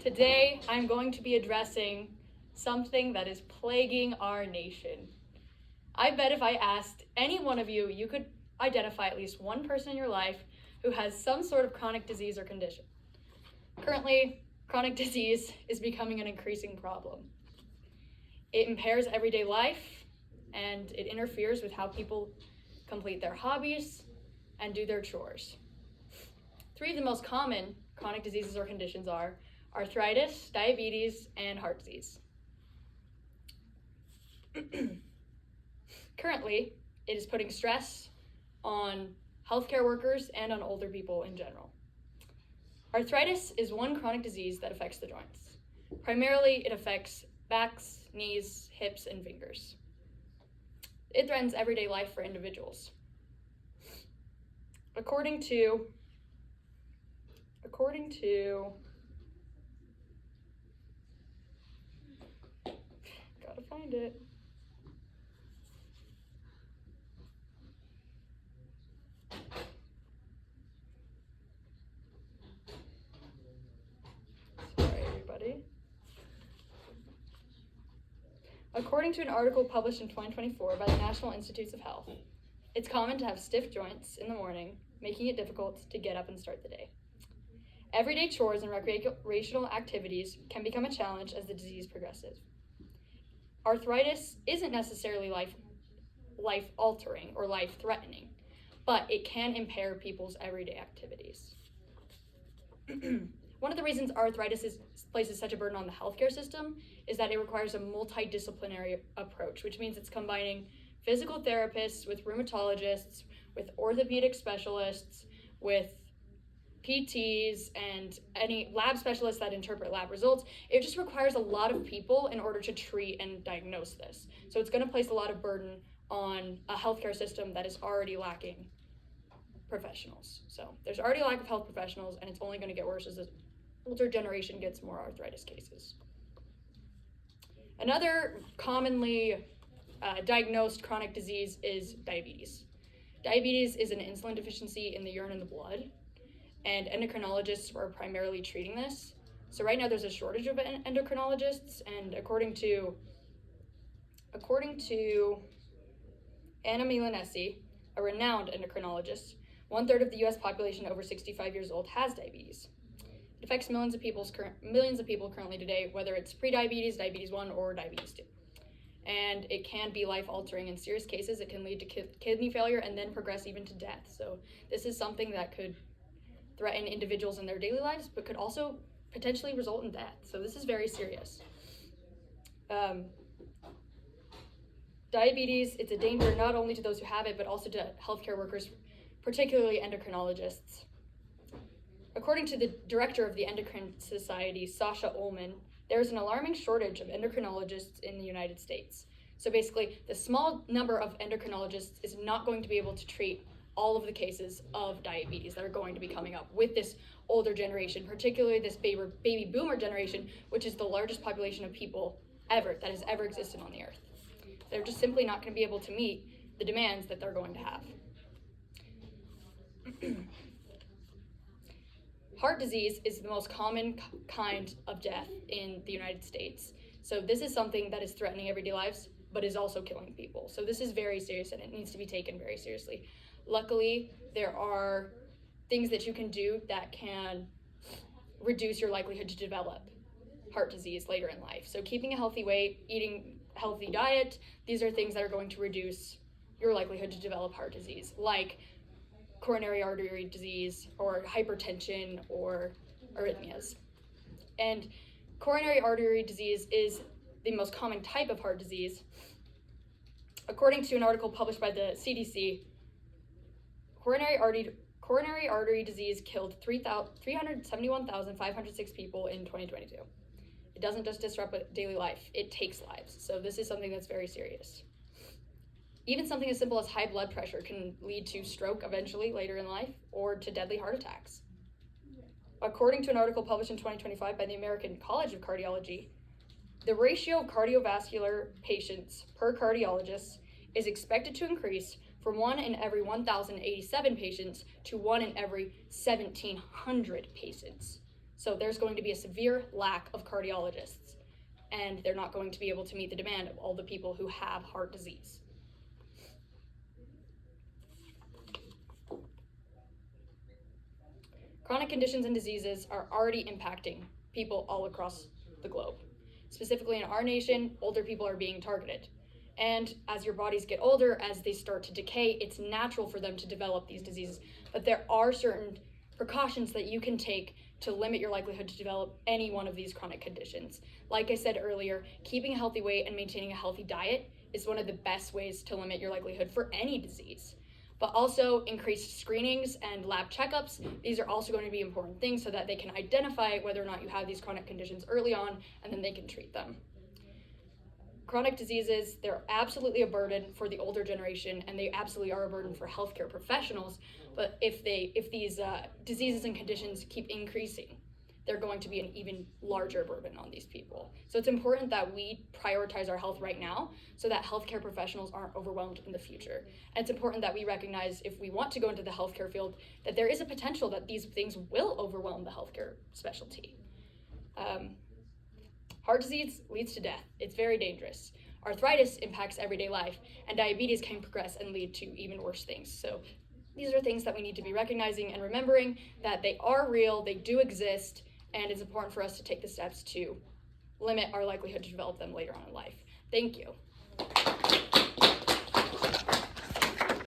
Today, I'm going to be addressing something that is plaguing our nation. I bet if I asked any one of you, you could identify at least one person in your life who has some sort of chronic disease or condition. Currently, chronic disease is becoming an increasing problem. It impairs everyday life, and it interferes with how people complete their hobbies and do their chores. Three of the most common chronic diseases or conditions are arthritis, diabetes, and heart disease. Currently, it is putting stress on healthcare workers and on older people in general. Arthritis is one chronic disease that affects the joints. Primarily, it affects backs, knees, hips, and fingers. It threatens everyday life for individuals. According to gotta find it. Sorry, everybody. According to an article published in 2024 by the National Institutes of Health, it's common to have stiff joints in the morning, making it difficult to get up and start the day. Everyday chores and recreational activities can become a challenge as the disease progresses. Arthritis isn't necessarily life-altering or life-threatening, but it can impair people's everyday activities. One of the reasons arthritis places such a burden on the healthcare system is that it requires a multidisciplinary approach, which means it's combining physical therapists with rheumatologists, with orthopedic specialists, with PTs, and any lab specialists that interpret lab results. It just requires a lot of people in order to treat and diagnose this. So it's going to place a lot of burden on a healthcare system that is already lacking professionals. So there's already a lack of health professionals, and it's only going to get worse as the older generation gets more arthritis cases. Another commonly diagnosed chronic disease is diabetes. Diabetes is an insulin deficiency in the urine and the blood, and endocrinologists are primarily treating this. So right now there's a shortage of endocrinologists, and according to Anna Milanesi, a renowned endocrinologist, 1/3 of the U.S. population over 65 years old has diabetes. It affects millions of people currently today, whether it's prediabetes, diabetes 1, or diabetes 2. And it can be life-altering in serious cases. It can lead to kidney failure and then progress even to death. So this is something that could threaten individuals in their daily lives, but could also potentially result in death. So this is very serious. Diabetes, it's a danger not only to those who have it, but also to healthcare workers, particularly endocrinologists. According to the director of the Endocrine Society, Sasha Ullman, there is an alarming shortage of endocrinologists in the United States. So basically, the small number of endocrinologists is not going to be able to treat all of the cases of diabetes that are going to be coming up with this older generation, particularly this baby boomer generation, which is the largest population of people ever that has ever existed on the earth. They're just simply not going to be able to meet the demands that they're going to have. Heart disease is the most common kind of death in the United States. So this is something that is threatening everyday lives, but is also killing people. So this is very serious, and it needs to be taken very seriously. Luckily, there are things that you can do that can reduce your likelihood to develop heart disease later in life. So keeping a healthy weight, eating a healthy diet, these are things that are going to reduce your likelihood to develop heart disease, like coronary artery disease or hypertension or arrhythmias. And coronary artery disease is the most common type of heart disease. According to an article published by the CDC, coronary artery disease killed 371,506 people in 2022. It doesn't just disrupt daily life, it takes lives. So this is something that's very serious. Even something as simple as high blood pressure can lead to stroke eventually later in life or to deadly heart attacks. According to an article published in 2025 by the American College of Cardiology, the ratio of cardiovascular patients per cardiologist is expected to increase from 1 in every 1,087 patients to 1 in every 1,700 patients. So there's going to be a severe lack of cardiologists, and they're not going to be able to meet the demand of all the people who have heart disease. Chronic conditions and diseases are already impacting people all across the globe. Specifically in our nation, older people are being targeted. And as your bodies get older, as they start to decay, it's natural for them to develop these diseases. But there are certain precautions that you can take to limit your likelihood to develop any one of these chronic conditions. Like I said earlier, keeping a healthy weight and maintaining a healthy diet is one of the best ways to limit your likelihood for any disease. But also increased screenings and lab checkups. These are also going to be important things so that they can identify whether or not you have these chronic conditions early on, and then they can treat them. Chronic diseases, they're absolutely a burden for the older generation, and they absolutely are a burden for healthcare professionals. But if these diseases and conditions keep increasing, they're going to be an even larger burden on these people. So it's important that we prioritize our health right now so that healthcare professionals aren't overwhelmed in the future. And it's important that we recognize, if we want to go into the healthcare field, that there is a potential that these things will overwhelm the healthcare specialty. Heart disease leads to death. It's very dangerous. Arthritis impacts everyday life, and diabetes can progress and lead to even worse things. So these are things that we need to be recognizing and remembering that they are real, they do exist, and it's important for us to take the steps to limit our likelihood to develop them later on in life. Thank you.